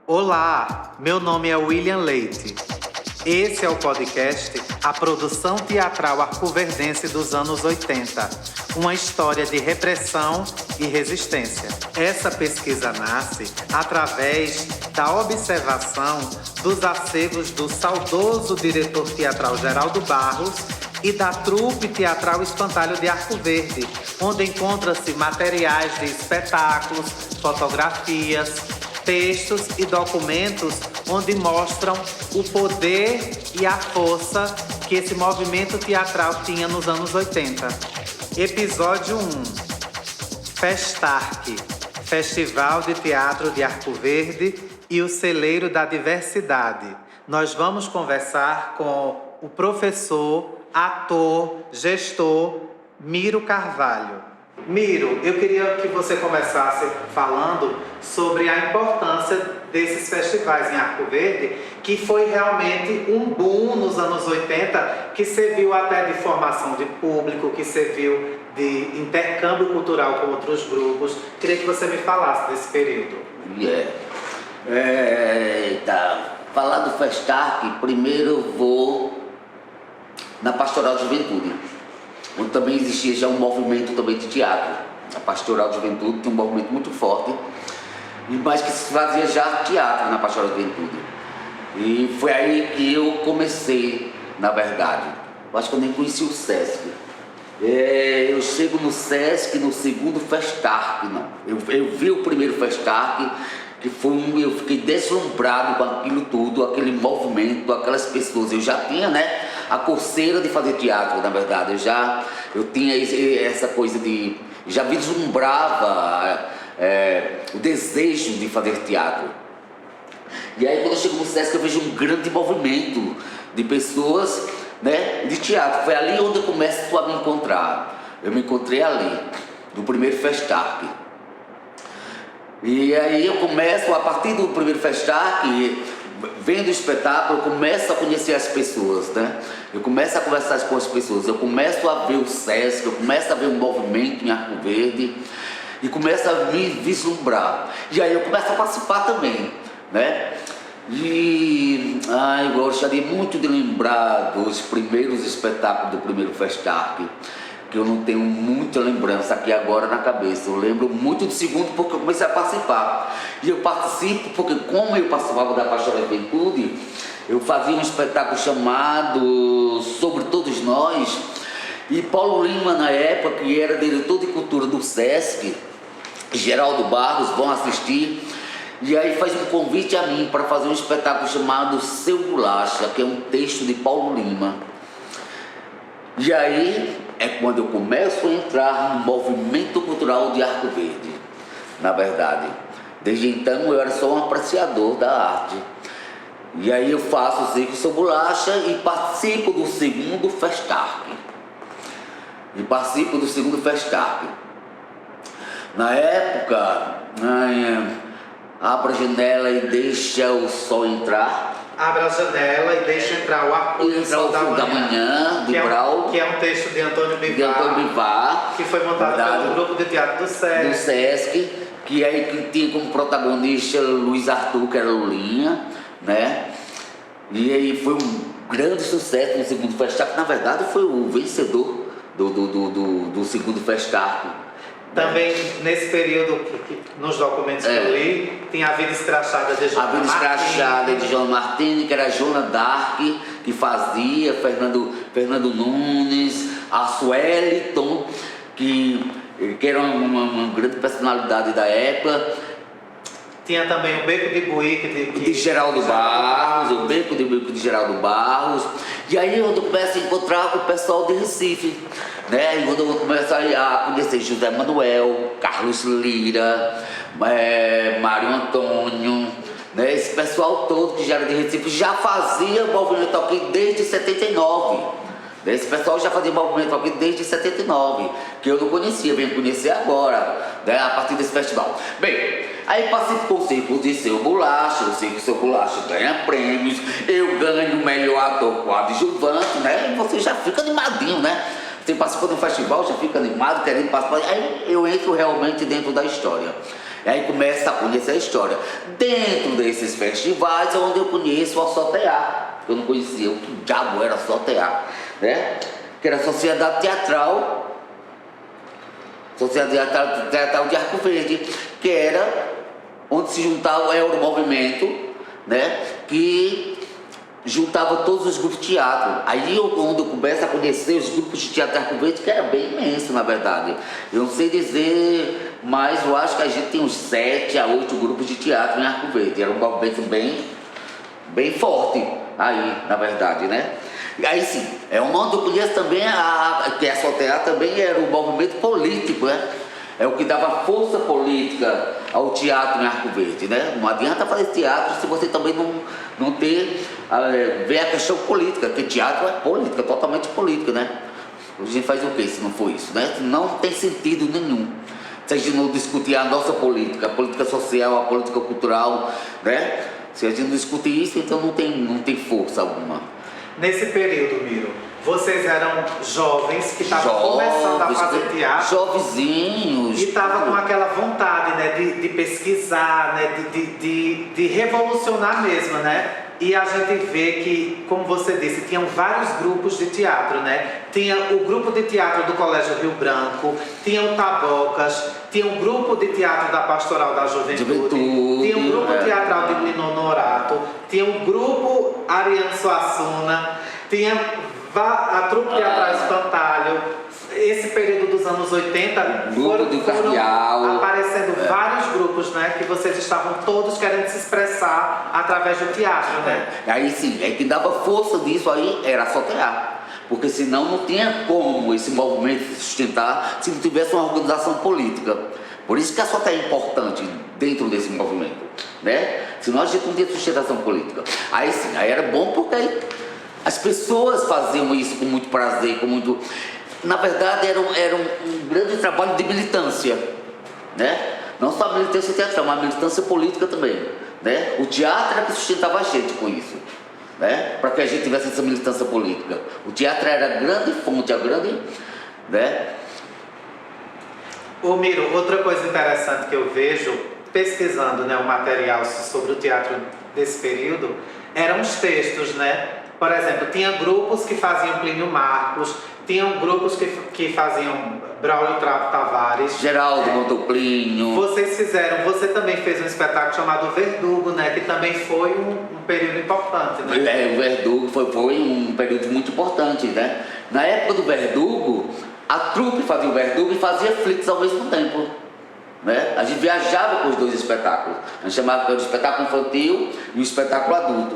Olá, meu nome é William Leite. Esse é o podcast A Produção Teatral Arcoverdense dos anos 80, uma história de repressão e resistência. Essa pesquisa nasce através da observação dos acervos do saudoso diretor teatral Geraldo Barros e da trupe teatral Espantalho de Arco Verde, onde encontra-se materiais de espetáculos, fotografias, textos e documentos onde mostram o poder e a força que esse movimento teatral tinha nos anos 80. Episódio 1. Festarque, Festival de Teatro de Arco Verde e o Celeiro da Diversidade. Nós vamos conversar com o professor, ator, gestor Miro Carvalho. Miro, eu queria que você começasse falando sobre a importância desses festivais em Arco Verde, que foi realmente um boom nos anos 80, que serviu até de formação de público, que serviu de intercâmbio cultural com outros grupos. Queria que você me falasse desse período. Falar do Festarque, primeiro eu vou na Pastoral de Juventude, onde também existia já um movimento também de teatro. A Pastoral de Juventude tem um movimento muito forte, mas que se fazia já teatro na Pastoral de Juventude. E foi aí que eu comecei, na verdade. Eu acho que eu nem conheci o Sesc. Eu chego no Sesc no segundo Festarque, não. Eu vi o primeiro Festarque, que foi eu fiquei deslumbrado com aquilo tudo, aquele movimento, aquelas pessoas. Eu já tinha, a coceira de fazer teatro, na verdade. Eu tinha essa coisa de... Já vislumbrava o desejo de fazer teatro. E aí quando eu chego no Sesc eu vejo um grande movimento de pessoas, de teatro. Foi ali onde eu começo a me encontrar. Eu me encontrei ali, no primeiro Festarque. E aí eu começo, a partir do primeiro Festarque, vendo o espetáculo, eu começo a conhecer as pessoas, Eu começo a conversar com as pessoas, eu começo a ver o Sesc, eu começo a ver o movimento em Arco Verde e começo a me vislumbrar. E aí eu começo a participar também, E eu gostaria muito de lembrar dos primeiros espetáculos do primeiro Festarque, que eu não tenho muita lembrança aqui agora na cabeça. Eu lembro muito do segundo porque eu comecei a participar. E eu participo porque, como eu participava da Pastoral da Juventude, eu fazia um espetáculo chamado Sobre Todos Nós. E Paulo Lima, na época, que era diretor de cultura do Sesc, Geraldo Barros, vão assistir. E aí faz um convite a mim para fazer um espetáculo chamado Seu Bolacha, que é um texto de Paulo Lima. E aí é quando eu começo a entrar no movimento cultural de Arco Verde, na verdade. Desde então eu era só um apreciador da arte. E aí eu faço o Circo Seu Bolacha e participo do segundo Festarque. Na época, abra a janela e deixa o sol entrar. Abra a janela e deixa entrar o ar puro do sol da manhã, do Brau. Que é um texto de Antônio Bivar, que foi montado pelo grupo de teatro do Sesc. Que aí que tinha como protagonista Luiz Arthur, que era Lulinha, E aí foi um grande sucesso no segundo Festarque. Na verdade foi o vencedor do segundo Festarque. Também nesse período, nos documentos que eu li, tinha A Vida Escrachada de Joana Martini. A Vida Escrachada de Joana Martini, que era a Joana Dark, que fazia, Fernando Nunes, a Sueliton, que era uma grande personalidade da época. Tinha também o Beco de Buíque de Geraldo Barros, o Beco de Geraldo Barros. E aí eu começo a encontrar com o pessoal de Recife, E quando eu começo a conhecer José Manuel, Carlos Lira, Mário Antônio, Esse pessoal todo que já era de Recife já fazia movimento aqui desde 79. Esse pessoal já fazia movimento aqui desde 79, que eu não conhecia, venho conhecer agora, a partir desse festival. Bem, aí participo com o Circo de Seu Bolacha, o Circo de Seu Bolacha ganha prêmios, eu ganho o melhor ator coadjuvante, E você já fica animadinho, Você participa de um festival, já fica animado, querendo participar, aí eu entro realmente dentro da história. E aí começa a conhecer a história. Dentro desses festivais é onde eu conheço a SOTEA. Eu não conhecia o que diabo era a SOTEA, né? Que era a Sociedade Teatral de Arco Verde, que era onde se juntava, era o movimento, né? Que juntava todos os grupos de teatro. Aí quando eu começo a conhecer os grupos de teatro de Arco Verde, que era bem imenso, na verdade. Eu não sei dizer, mas eu acho que a gente tem uns 7 a 8 grupos de teatro em Arco Verde. Era um movimento bem forte aí, na verdade, né? E aí sim, é um nome que eu conheço também, que a SOTEA também era um movimento político, né? É o que dava força política ao teatro em Arco Verde, né? Não adianta fazer teatro se você também não ver a questão política, porque teatro é política, totalmente política, né? A gente faz o quê se não for isso, né? Não tem sentido nenhum se a gente não discutir a nossa política, a política social, a política cultural, né? Se a gente não discutir isso, então não tem força alguma. Nesse período, Miro, vocês eram jovens que estavam começando a fazer teatro. Jovenzinhos. E estavam com aquela vontade, né, de pesquisar, né, de revolucionar mesmo, né? E a gente vê que, como você disse, tinham vários grupos de teatro, né? Tinha o grupo de teatro do Colégio Rio Branco, tinha o Tabocas, tinha o grupo de teatro da Pastoral da Juventude, tinha o grupo teatral de Lino Norato, tinha o grupo Ariano Suassuna, tinha a trupe teatral Espantalho. Esse período dos anos 80 foram aparecendo vários grupos, né? Que vocês estavam todos querendo se expressar através do teatro, né? Aí sim, é que dava força disso aí, era a SOTEA. Porque senão não tinha como esse movimento se sustentar se não tivesse uma organização política. Por isso que a SOTEA é importante dentro desse movimento, né? Senão a gente não tinha sustentação política. Aí sim, aí era bom porque aí as pessoas faziam isso com muito prazer, com muito... Na verdade, era um grande trabalho de militância, né? Não só a militância teatral, mas a militância política também, né? O teatro era que sustentava a gente com isso, né? Para que a gente tivesse essa militância política. O teatro era a grande fonte, a grande, né? Ô Miro, outra coisa interessante que eu vejo, pesquisando, né, o material sobre o teatro desse período, eram os textos, né? Por exemplo, tinha grupos que faziam Plínio Marcos, tinham grupos que faziam Braulio Trapo Tavares. Geraldo Montoplínio. Você também fez um espetáculo chamado Verdugo, né? Que também foi um período importante, né? O Verdugo foi um período muito importante, né? Na época do Verdugo, a trupe fazia o Verdugo e fazia Flix ao mesmo tempo, né? A gente viajava com os dois espetáculos. A gente chamava o espetáculo infantil e o espetáculo adulto.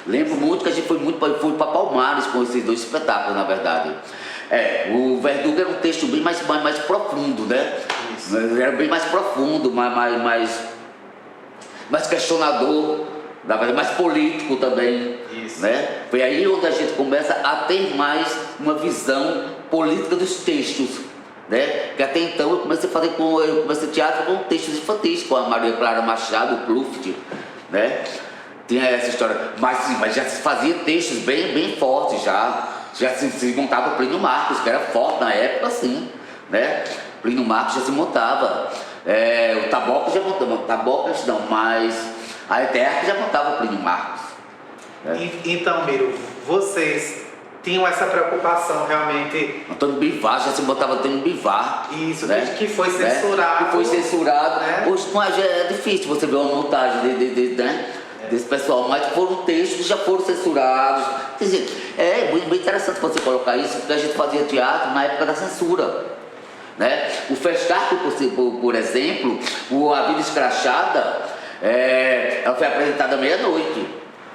Lembro muito que a gente foi para Palmares com esses dois espetáculos, na verdade. O Verdugo era um texto bem mais profundo, né? Isso. Era bem mais profundo, mais questionador, na verdade, mais político também. Isso. Né? Foi aí onde a gente começa a ter mais uma visão política dos textos, né? Que até então eu comecei teatro com textos infantis, com a Maria Clara Machado, o Pluft, né? Tinha essa história, mas já se fazia textos bem fortes já se montava o Plínio Marcos, que era forte na época, assim, né? Plínio Marcos já se montava, o Tabocas já montava, Tabocas não, mas a ETERC já montava o Plínio Marcos. Né? Então, Miro, vocês tinham essa preocupação realmente... Antônio Bivar, já se botava Antônio Bivar. Isso, né? Que foi censurado. Que foi censurado. Né? Hoje já é difícil você ver uma montagem né? Desse pessoal, mas foram textos que já foram censurados. Quer dizer, é bem interessante você colocar isso, porque a gente fazia teatro na época da censura, né? O Festark, por exemplo, A Vida Escrachada, ela foi apresentada à meia-noite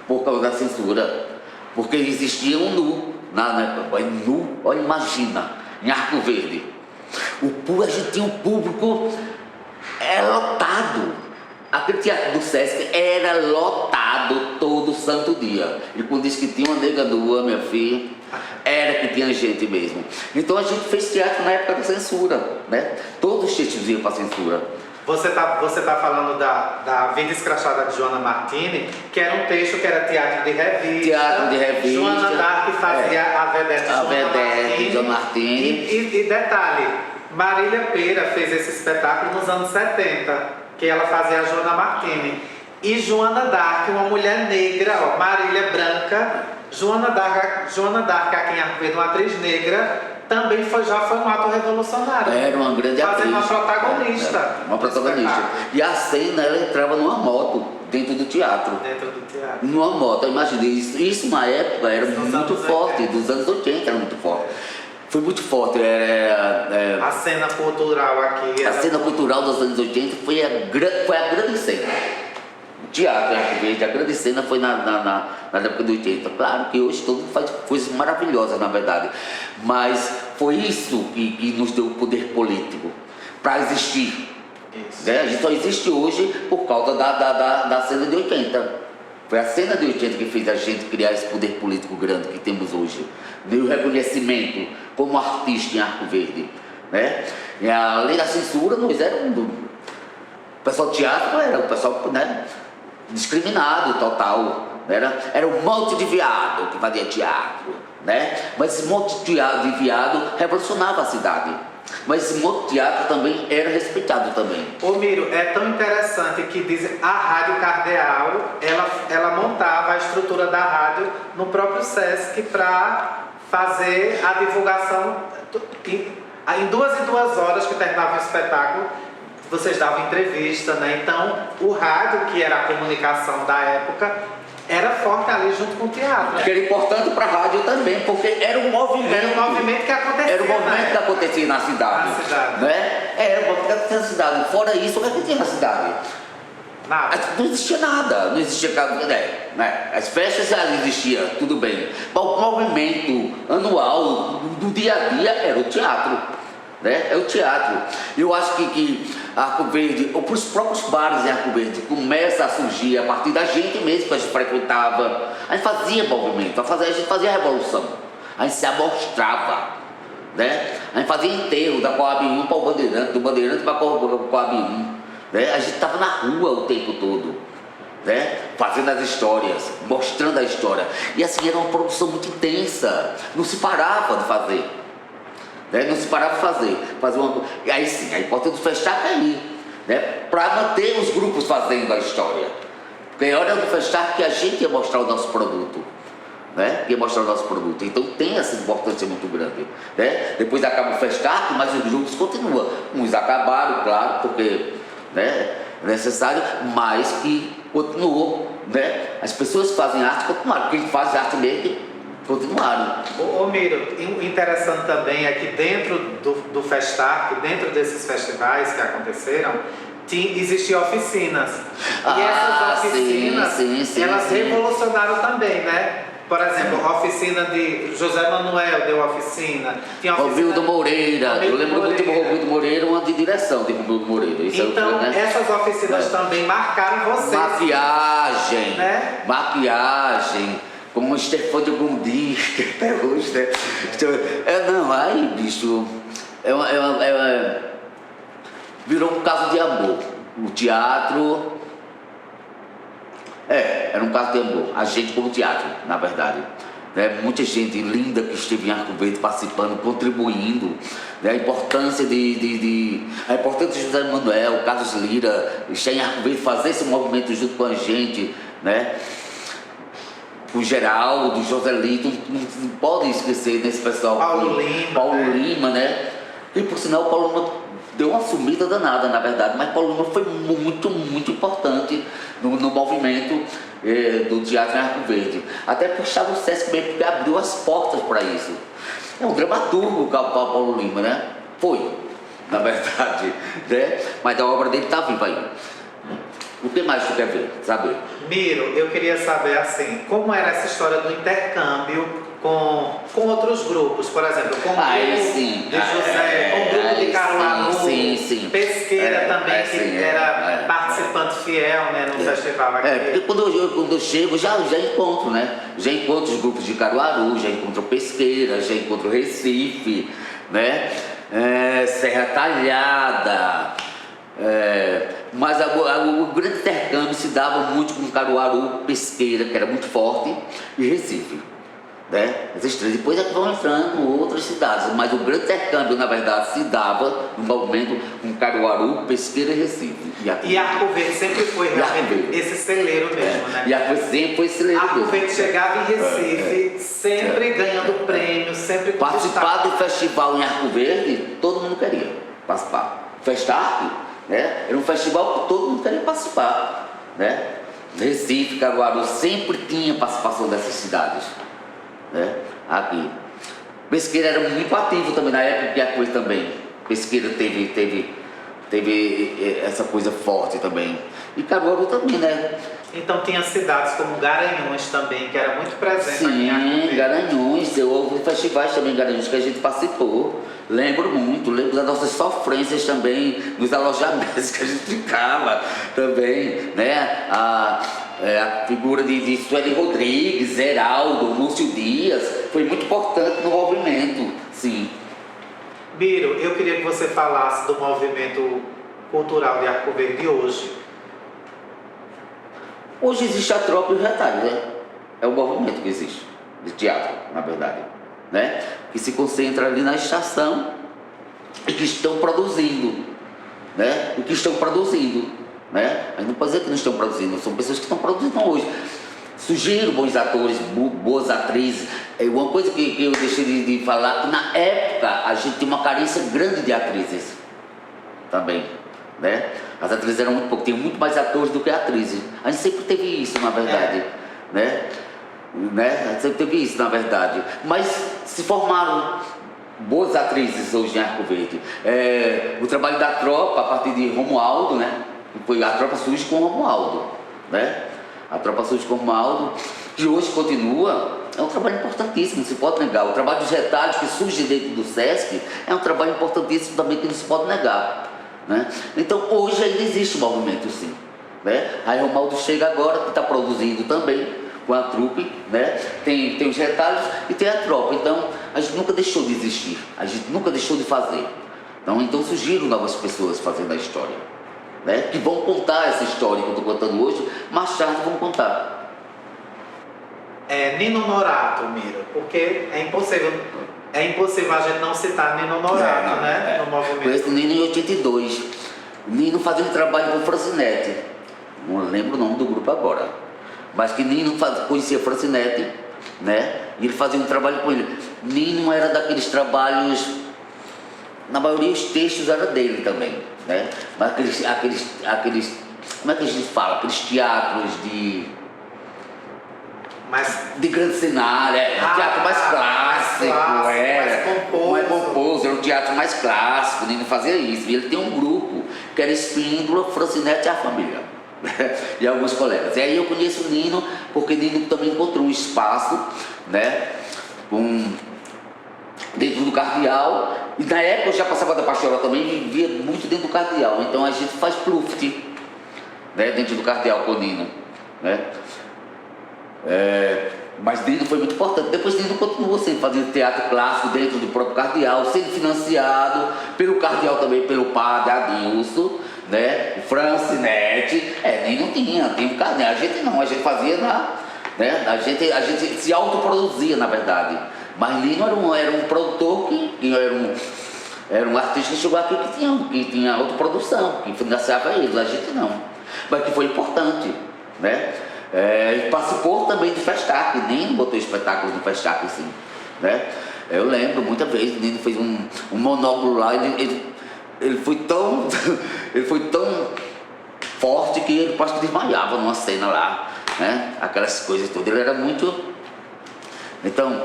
por causa da censura, porque existia um nu, olha, imagina, em Arco Verde. A gente tinha um público lotado. Aquele teatro do Sesc era lotado todo santo dia. E quando disse que tinha uma nega nua, minha filha, era que tinha gente mesmo. Então a gente fez teatro na época da censura, né? Todos os textos iam para censura. Você tá falando da Vida Escrachada de Joana Martini, que era um texto que era teatro de revista. Teatro de revista. Joana d'Arc fazia a Vedete Joana Martini. E detalhe, Marília Pêra fez esse espetáculo nos anos 70. que ela fazia a Joana Martini. E Joana d'Arc, uma mulher negra, ó, Marília branca. Joana d'Arc aqui em Arco Verde, uma atriz negra, também já foi um ato revolucionário. Era uma grande atriz. Fazendo uma protagonista. Uma protagonista. E a cena, ela entrava numa moto dentro do teatro. Dentro do teatro. Numa moto, imagina isso na época era muito forte, dos anos 80 era muito forte. Foi muito forte. A cena cultural aqui. A cena cultural dos anos 80 foi a grande cena. O teatro, a grande cena foi na época de 80. Claro que hoje todo mundo faz coisas maravilhosas, na verdade. Mas foi isso que nos deu o poder político para existir. A gente só existe hoje por causa da cena de 80. Foi a cena de 80 que fez a gente criar esse poder político grande que temos hoje. Deu o reconhecimento como artista em Arco Verde. Né? E além da censura, nós éramos. O pessoal do teatro era o pessoal, né, discriminado total. Era um monte de viado que fazia teatro. Né? Mas esse monte de viado revolucionava a cidade. Mas esse monte de teatro também era respeitado também. Ô Miro, é tão interessante que dizem a Rádio Cardeal, ela montava a estrutura da rádio no próprio Sesc para fazer a divulgação em 2 em 2 horas que terminava o espetáculo. Vocês davam entrevista, né? Então o rádio, que era a comunicação da época, era forte ali junto com o teatro. Que era importante para a rádio também, porque era um movimento. Era um movimento que acontecia. Era um movimento que acontecia na cidade. Na cidade. Né? Era um movimento que acontecia na cidade. Fora isso, o que acontecia na cidade? Nada. Não existia nada. Não existia. Né? As festas já existiam, tudo bem. Mas o movimento anual do dia a dia era o teatro. Né? É o teatro. Eu acho que Arco Verde, ou para os próprios bares em Arco Verde, começa a surgir a partir da gente mesmo que a gente frequentava. A gente fazia movimento, a gente fazia revolução, a gente se amostrava. Né? A gente fazia enterro da Coab 1 para o Bandeirante, do Bandeirante para a Coab 1. Né? A gente estava na rua o tempo todo. Né? Fazendo as histórias, mostrando a história. E assim era uma produção muito intensa, não se parava de fazer. Né? Não se parava de fazer uma... E aí sim, a importância do Festac aí, né? Para manter os grupos fazendo a história. Porque a hora do Festac que a gente ia mostrar o nosso produto. Né? Ia mostrar o nosso produto. Então tem essa importância muito grande. Né? Depois acaba o Festac, mas os grupos continuam. Uns acabaram, claro, porque, né, é necessário, mas que continuou. Né? As pessoas que fazem arte continuaram. Quem faz arte mesmo continuaram. Ô Miro, interessante também é que dentro do Festac, dentro desses festivais que aconteceram, existiam oficinas. E essas oficinas, elas revolucionaram também, né? Por exemplo, a oficina de José Manuel deu oficina. Rovildo Moreira, eu lembro muito do Rovildo Moreira, uma de direção de Rovildo Moreira. Isso então, né? Essas oficinas também marcaram vocês. Maquiagem, né? Maquiagem. Como o Stefânio Gondim, que até hoje, né? Não, aí, bicho, virou um caso de amor. O teatro, era um caso de amor. A gente como teatro, na verdade. Né? Muita gente linda que esteve em Arco Verde participando, contribuindo. Né? A importância a importância de José Manuel, Carlos Lira, estar em Arco Verde, fazer esse movimento junto com a gente, né? O Geraldo, o Joselito, não pode esquecer desse pessoal. Paulo Lima, né? E por sinal, o Paulo Lima deu uma sumida danada, na verdade, mas Paulo Lima foi muito, muito importante no movimento do teatro em Arco Verde. Até puxar o Sesc mesmo, porque abriu as portas para isso. É um dramaturgo, o Paulo Lima, né? Foi, na verdade, né? Mas a obra dele está viva aí. O que mais tu quer ver, saber? Miro, eu queria saber assim, como era essa história do intercâmbio com outros grupos, por exemplo, com o grupo de José, com o grupo de Caruaru, Pesqueira também, que era participante fiel, né, no festival aqui. Porque quando eu chego, já encontro, né? Já encontro os grupos de Caruaru, já encontro Pesqueira, já encontro Recife, né? Serra Talhada. Mas o grande intercâmbio se dava muito com Caruaru, Pesqueira, que era muito forte, e Recife. né? Essas três. Depois é que vão entrando outras cidades, mas o grande intercâmbio, na verdade, se dava no movimento com Caruaru, Pesqueira e Recife. E Arco Verde sempre foi realmente esse celeiro mesmo, né? E Arco Verde sempre foi celeiro Arco mesmo. Verde chegava em Recife, sempre ganhando prêmio, sempre Participar conquistava. do festival em Arco Verde, todo mundo queria participar. Festarque, né? Era um festival que todo mundo queria participar, né? Recife, Caruaru, sempre tinha participação dessas cidades, né? Aqui. Pesqueira era muito ativo também, na época que a coisa também. Pesqueira teve essa coisa forte também. E Caruaru também, né? Então tinha cidades como Garanhuns também, que era muito presente aqui em Arco Sim, Verde. Garanhuns, houve festivais também em Garanhuns que a gente participou. Lembro muito, lembro das nossas sofrências também, dos alojamentos que a gente ficava também, né? A figura de Sueli Rodrigues, Zeraldo, Lúcio Dias, foi muito importante no movimento, sim. Biro, eu queria que você falasse do movimento cultural de Arco Verde hoje. Hoje existe a tropa e o retalho, né? É o movimento que existe, de teatro, na verdade, né? Que se concentra ali na estação e que estão produzindo, né? O que estão produzindo, né? A gente não pode dizer que não estão produzindo, são pessoas que estão produzindo hoje. Surgiram bons atores, boas atrizes. Uma coisa que eu deixei de falar, que na época a gente tinha uma carência grande de atrizes também, né? As atrizes eram muito pouco, tinha muito mais atores do que atrizes. A gente sempre teve isso, na verdade, né? A gente sempre teve isso, na verdade. Mas se formaram boas atrizes hoje em Arco Verde. O trabalho da tropa, a partir de Romualdo, né? A tropa surge com Romualdo, né? A tropa surge com Romualdo, que hoje continua. É um trabalho importantíssimo, não se pode negar. O trabalho dos retalhos que surge dentro do SESC é um trabalho importantíssimo também que não se pode negar, né? Então hoje ainda existe um movimento, sim, né? Aí Romualdo chega agora, que está produzindo também com a trupe, né? Tem os retalhos e tem a tropa. Então a gente nunca deixou de existir, a gente nunca deixou de fazer. Então surgiram novas pessoas fazendo a história, né? Que vão contar essa história que eu estou contando hoje, mais tarde vão contar. Nino Norato, Miro, porque é impossível a gente não citar Nino Norato, né? No movimento. Conheço o Nino em 82. Nino fazia um trabalho com Francinete. Não lembro o nome do grupo agora. Mas que Nino conhecia Francinete, né? E ele fazia um trabalho com ele. Nino era daqueles trabalhos, na maioria os textos eram dele também, né? Mas aqueles como é que a gente fala? Aqueles teatros de grande cenário, teatro mais clássico, mais composto, era um teatro mais clássico. Nino fazia isso. E ele tem um grupo que era Espíndola, Francinete e a família, e alguns colegas. E aí eu conheço o Nino porque Nino também encontrou um espaço, né? Dentro do Cardeal. E na época eu já passava da Pastoral também e vivia muito dentro do Cardeal. Então a gente faz pluft, né? Dentro do Cardeal com o Nino, né? Mas Nino foi muito importante. Depois Nino continuou sempre fazendo teatro clássico dentro do próprio Cardeal, sendo financiado pelo Cardeal também, pelo padre Adilson, né? O Francinete. Nino tinha um Cardeal. A gente não, a gente fazia né? A gente se autoproduzia, na verdade. Mas Nino era um produtor que era um artista que chegou aqui que tinha autoprodução, que financiava ele. A gente não. Mas que foi importante, né? Participou também do Festarque. Nino botou espetáculos no Festarque, sim, né? Eu lembro, muitas vezes, Nino fez um monólogo lá. Ele foi tão ele foi tão forte que ele quase que desmaiava numa cena lá, né? Aquelas coisas todas. Ele era muito... Então,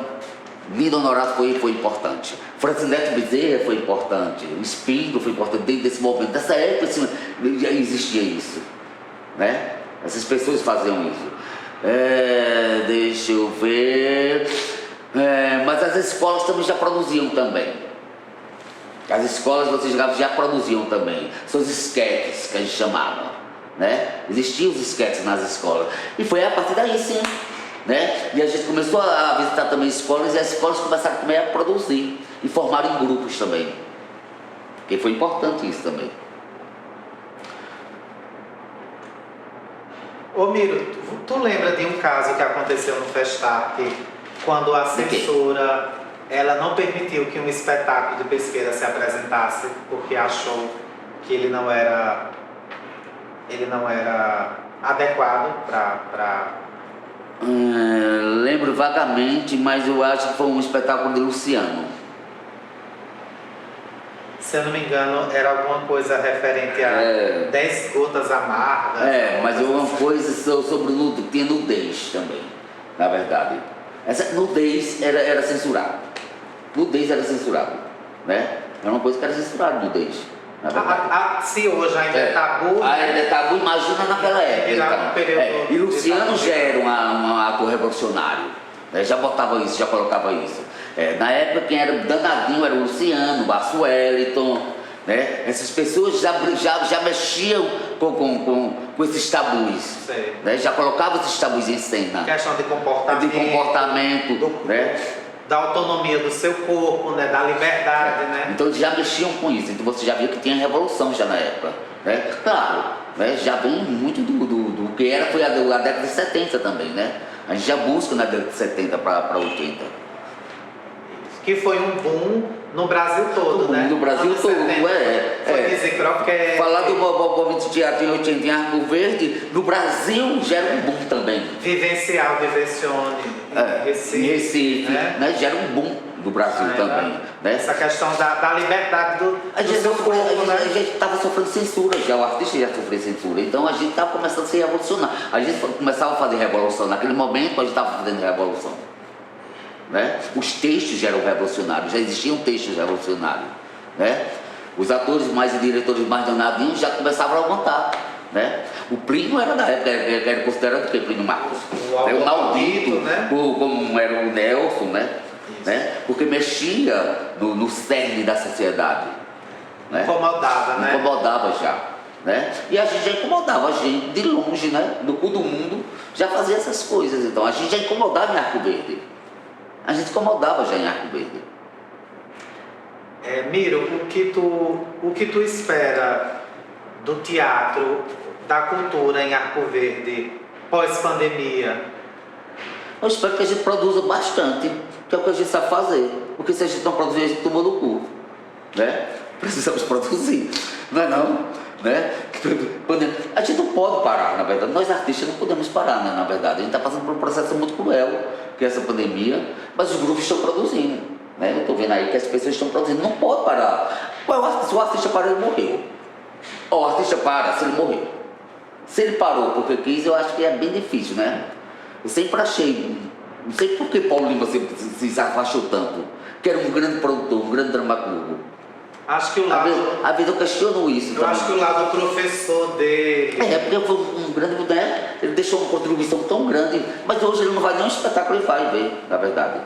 Nino Norato foi importante. Francinete Bezerra foi importante. O Espíndola foi importante dentro desse movimento. Dessa época já existia isso, né? Essas pessoas faziam isso. Deixa eu ver. Mas as escolas também já produziam também. As escolas vocês já produziam também. São os esquetes que a gente chamava, né? Existiam os esquetes nas escolas. E foi a partir daí, sim, né? E a gente começou a visitar também escolas e as escolas começaram também a produzir e formaram em grupos também. Porque foi importante isso também. Ô Miro, tu lembra de um caso que aconteceu no Festarque quando a censura ela não permitiu que um espetáculo de pesqueira se apresentasse porque achou que ele não era adequado para Lembro vagamente, mas eu acho que foi um espetáculo de Luciano. Se eu não me engano, era alguma coisa referente a 10 gotas amargas. Mas uma coisa sobre tinha nudez também, na verdade. Essa nudez era censurada. Nudez era censurado, né? Era uma coisa que era censurada, nudez. Se hoje ainda é tabu. Ainda é tabu, imagina naquela época. Então. E Luciano já era um ator revolucionário. Né? Já botava isso, já colocava isso. Na época quem era danadinho era o Luciano, o Basso Wellington, né? Essas pessoas já mexiam com esses tabus, né? Já colocavam esses tabus em cena. Questão de comportamento, né? Da autonomia do seu corpo, né? Da liberdade, né? Então já mexiam com isso, então você já viu que tinha revolução já na época, né? Claro, né? Já vem muito do que foi a década de 70 também, né? A gente já busca na década de 70 para 80. Que foi um boom no Brasil todo, né? No Brasil todo, Foi dizer croquete. Falar do movimento de teatro em 80 em Arco Verde, no Brasil já era um boom também. Vivencial, Vivencione, Recife, né? Já era um boom do Brasil também. Né? Essa questão da liberdade do seu corpo, né? A gente estava sofrendo censura já, o artista já sofreu censura, então a gente estava começando a se revolucionar. A gente começava a fazer revolução, naquele momento a gente estava fazendo revolução. Né? Os textos já eram revolucionários, já existiam textos revolucionários, né? Os atores e diretores mais danadinhos já começavam a montar, né? O Plínio era da época, era considerado o que? Plínio Marcos? O maldito, né? Como era o Nelson, né? Porque mexia no cerne da sociedade, né? Incomodava já, né? E a gente já incomodava, a gente de longe, né? Do cu do mundo já fazia essas coisas, então a gente já incomodava em Arco Verde. A gente incomodava já em Arco Verde. Miro, o que tu espera do teatro, da cultura em Arco Verde pós-pandemia? Eu espero que a gente produza bastante, que é o que a gente sabe fazer. Porque se a gente não produzir, a gente toma no cu, né? Precisamos produzir, não é não? Né? A gente não pode parar, na verdade. Nós artistas não podemos parar, né? Na verdade. A gente está passando por um processo muito cruel, que é essa pandemia, mas os grupos estão produzindo, né? Eu estou vendo aí que as pessoas estão produzindo, não pode parar. Se o artista parou, ele morreu. O artista para, se ele morreu. Se ele parou porque quis, eu acho que é bem difícil, né? Eu sempre achei, não sei por que Paulo Lima se afastou tanto, que era um grande produtor, um grande dramaturgo. Acho que o lado... A vida eu questiono isso. Eu acho que o lado professor dele... Porque foi um grande, né? Ele deixou uma contribuição tão grande, mas hoje ele não vai nem um espetáculo, ele vai ver, na verdade.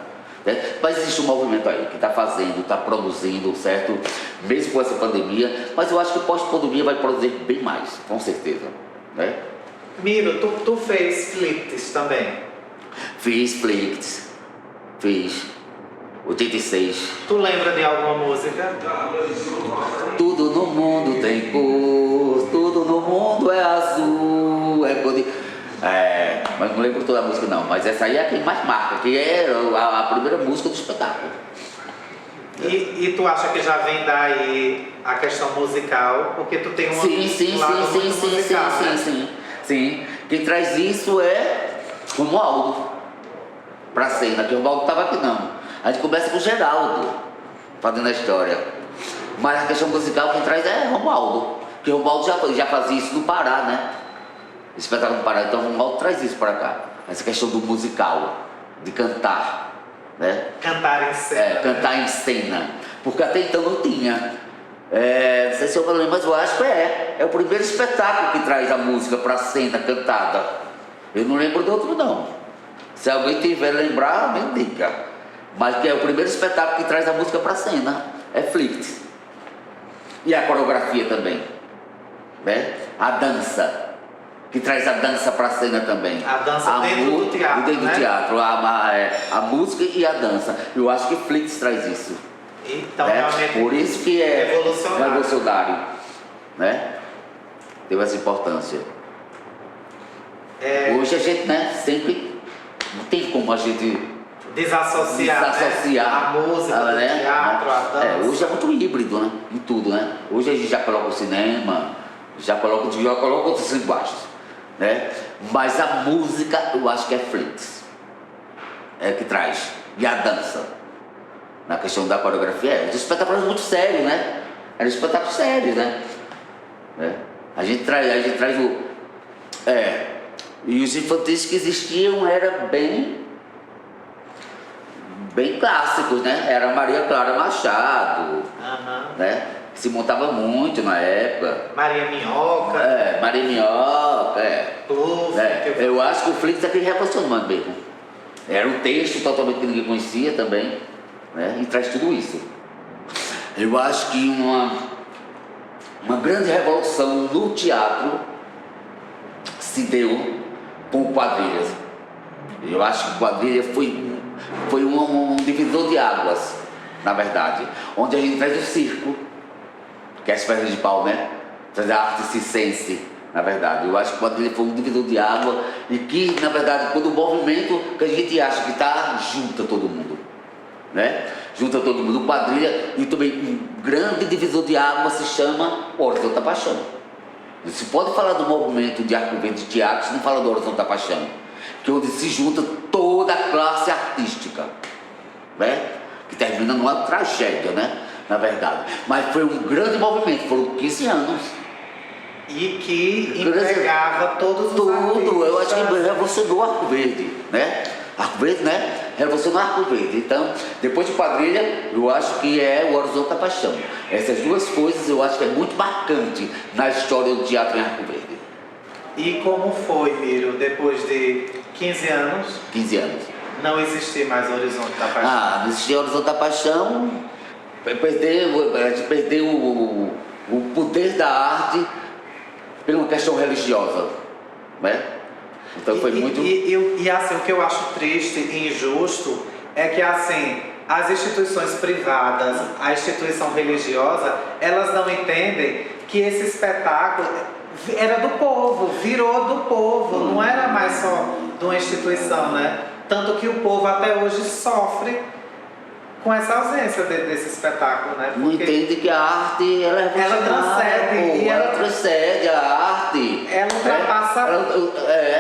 Né? Mas existe um movimento aí que está fazendo, está produzindo, certo? Mesmo com essa pandemia, mas eu acho que pós-pandemia vai produzir bem mais, com certeza. Né? Miro, tu fez Flicts também? Fiz Flicts, fiz 86. Tu lembra de alguma música? Tudo no mundo tem cor, tudo no mundo é azul, é cor de... mas não lembro toda a música não, mas essa aí é a que mais marca, que é a primeira música do espetáculo. E tu acha que já vem daí a questão musical, porque tu tem uma Sim. Quem traz isso é Romualdo pra cena, que o Romualdo estava aqui não. A gente começa com o Geraldo fazendo a história, mas a questão musical quem traz é Romualdo, que o Romualdo já fazia isso no Pará, né? Espetáculo no Pará, então o Romualdo traz isso para cá, essa questão do musical, de cantar, né? Cantar em cena. Cantar em cena, porque até então não tinha. Não sei se eu lembro, mas eu acho que é o primeiro espetáculo que traz a música para a cena cantada. Eu não lembro do outro não. Se alguém tiver lembrar, me diga. Mas que é o primeiro espetáculo que traz a música para a cena, é Flicts. E a coreografia também, né? A dança, que traz a dança para a cena também. A dança dentro do teatro, dentro do teatro, a música e a dança. Eu acho que Flicts traz isso. Então, né? realmente, por isso que é revolucionário, né? Teve essa importância. Hoje a gente, né, sempre não tem como a gente desassociar a música, do teatro, a dança. Hoje é muito híbrido, né? Em tudo, né? Hoje a gente já coloca o cinema, já coloca outras linguagens, né? Mas a música eu acho que é Flix. É que traz. E a dança. Na questão da coreografia, os espetáculos muito sérios, né? Era espetáculo sério, né? A gente traz o... E os infantis que existiam eram bem clássicos, né? Era Maria Clara Machado, né? Se montava muito na época. Maria Minhoca. Maria Minhoca, Eu acho que o Flix é que revolucionou mesmo. Era um texto totalmente que ninguém conhecia também, né? E traz tudo isso. Eu acho que uma grande revolução no teatro se deu com quadrilhas. Eu acho que quadrilha foi um divisor de águas, na verdade, onde a gente traz o circo, que é as pernas de pau, né? Traz a arte circense, na verdade. Eu acho que quadrilha foi um divisor de água e que, na verdade, quando o movimento que a gente acha que está, junta todo mundo, né? Junta todo mundo. Quadrilha, e também um grande divisor de água se chama Horizonte da Paixão. Não se pode falar do movimento de Arco Verde de teatro se não fala do Horizonte da Paixão, que é onde se junta toda a classe artística, né? Que termina numa tragédia, né? Na verdade. Mas foi um grande movimento, foram 15 anos. E que entregava todos os artistas. Eu acho que revolucionou o Arco Verde, né? Arco Verde, né? Revolucionou o Arco Verde. Então, depois de quadrilha, eu acho que é o Horizonte da Paixão. Essas duas coisas eu acho que é muito marcante na história do teatro em Arco Verde. E como foi, Miro, depois de 15 anos? 15 anos. Não existia mais o Horizonte da Paixão? Não existia o Horizonte da Paixão. A gente perdeu o poder da arte por uma questão religiosa, né? Então foi muito... E assim, o que eu acho triste e injusto é que assim, as instituições privadas, a instituição religiosa, elas não entendem que esse espetáculo era do povo, virou do povo, não era mais só de uma instituição, né? Tanto que o povo até hoje sofre com essa ausência desse espetáculo, né? Porque não entende que a arte, ela transcende. Ela transcende a arte. Ela ultrapassa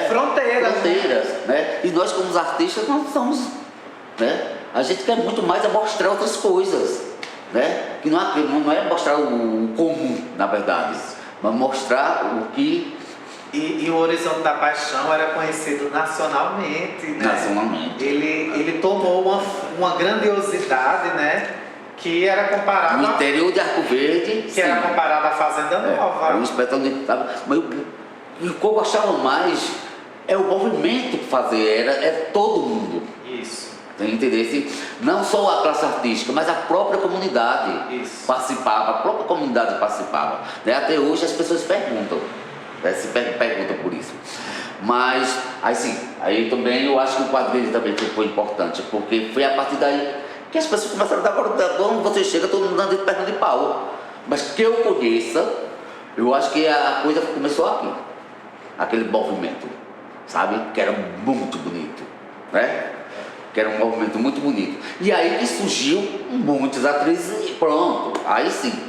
fronteiras, né? E nós como artistas, nós somos, né? A gente quer muito mais mostrar outras coisas, né? Que não é mostrar o comum, na verdade, mas mostrar o que... E o Horizonte da Paixão era conhecido nacionalmente, né? Nacionalmente. Ele tomou uma grandiosidade, né? Que era comparado... No interior de Arco Verde, que era comparado à Fazenda Nova. Era um espetáculo de... Mas o que eu gostava mais é o movimento que fazer, é todo mundo. Isso. Entendeu? Não só a classe artística, mas a própria comunidade participava, a própria comunidade participava. Né? Até hoje as pessoas perguntam. Se pergunta por isso. Mas, aí também eu acho que o quadrilha também foi importante, porque foi a partir daí que as pessoas começaram a dar quando você chega, todo mundo dando de perna de pau. Mas que eu conheça, eu acho que a coisa começou aqui. Aquele movimento, sabe? Que era muito bonito, né? Que era um movimento muito bonito. E aí que surgiu muitas atrizes e pronto, aí sim.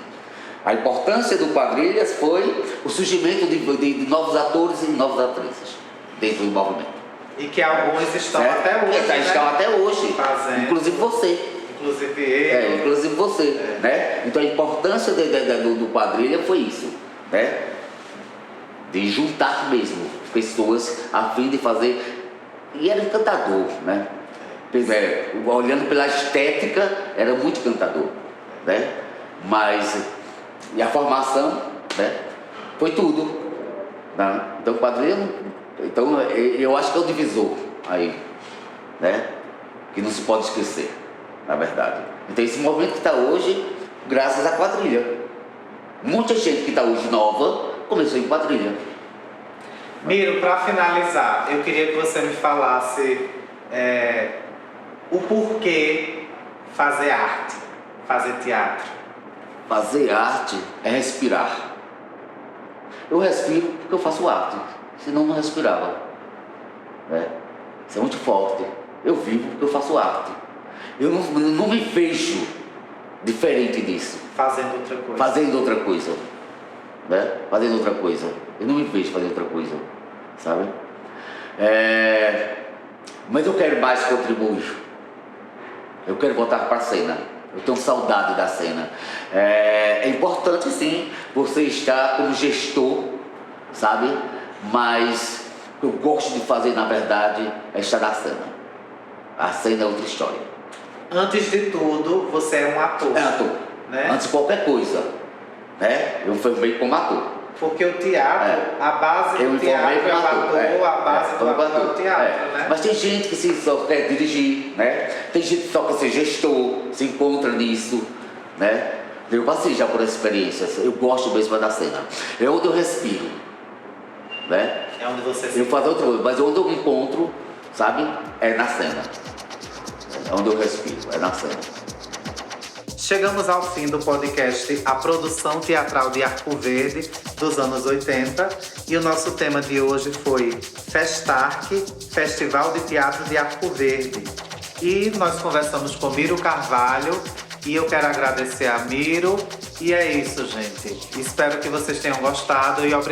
A importância do Quadrilhas foi o surgimento de novos atores e novas atrizes dentro do movimento. E que alguns estão até hoje, estão até hoje, fazendo. Inclusive você. Inclusive eu. Inclusive você, né? Então a importância do Quadrilha foi isso, né? De juntar mesmo pessoas a fim de fazer... E era encantador, né? Olhando pela estética, era muito encantador, né? Mas... E a formação, né? Foi tudo, né? Então o quadrilha, então eu acho que é o divisor aí, né? Que não se pode esquecer, na verdade. Então esse movimento que está hoje, graças à quadrilha. Muita gente que está hoje nova começou em quadrilha. Miro, para finalizar, eu queria que você me falasse o porquê fazer arte, fazer teatro. Fazer arte é respirar. Eu respiro porque eu faço arte, senão não respirava, né? Isso é muito forte, Eu vivo porque eu faço arte. Eu não me vejo diferente disso. Fazendo outra coisa. Fazendo outra coisa. Né? Fazendo outra coisa. Eu não me vejo fazendo outra coisa. Sabe? Mas eu quero mais contribuir. Eu quero voltar para a cena. Eu tenho saudade da cena. É importante, sim, você estar como gestor, sabe? Mas o que eu gosto de fazer, na verdade, é estar na cena. A cena é outra história. Antes de tudo, você é um ator. É ator. Né? Antes de qualquer coisa. Né? Eu formei como ator. Porque o teatro, a base do teatro é o ator, a base do ator é o teatro, né? Mas tem gente que só quer dirigir, né? Tem gente que só quer ser gestor, se encontra nisso, né? Eu passei já por essa experiência, eu gosto mesmo da cena. É onde eu respiro, né? É onde você se... Eu faço outra coisa, mas onde eu me encontro, sabe? É na cena. É onde eu respiro, é na cena. Chegamos ao fim do podcast A Produção Teatral de Arco Verde dos anos 80 e o nosso tema de hoje foi Festarc, Festival de Teatro de Arco Verde. E nós conversamos com Miro Carvalho e eu quero agradecer a Miro. E é isso, gente. Espero que vocês tenham gostado e obrigado.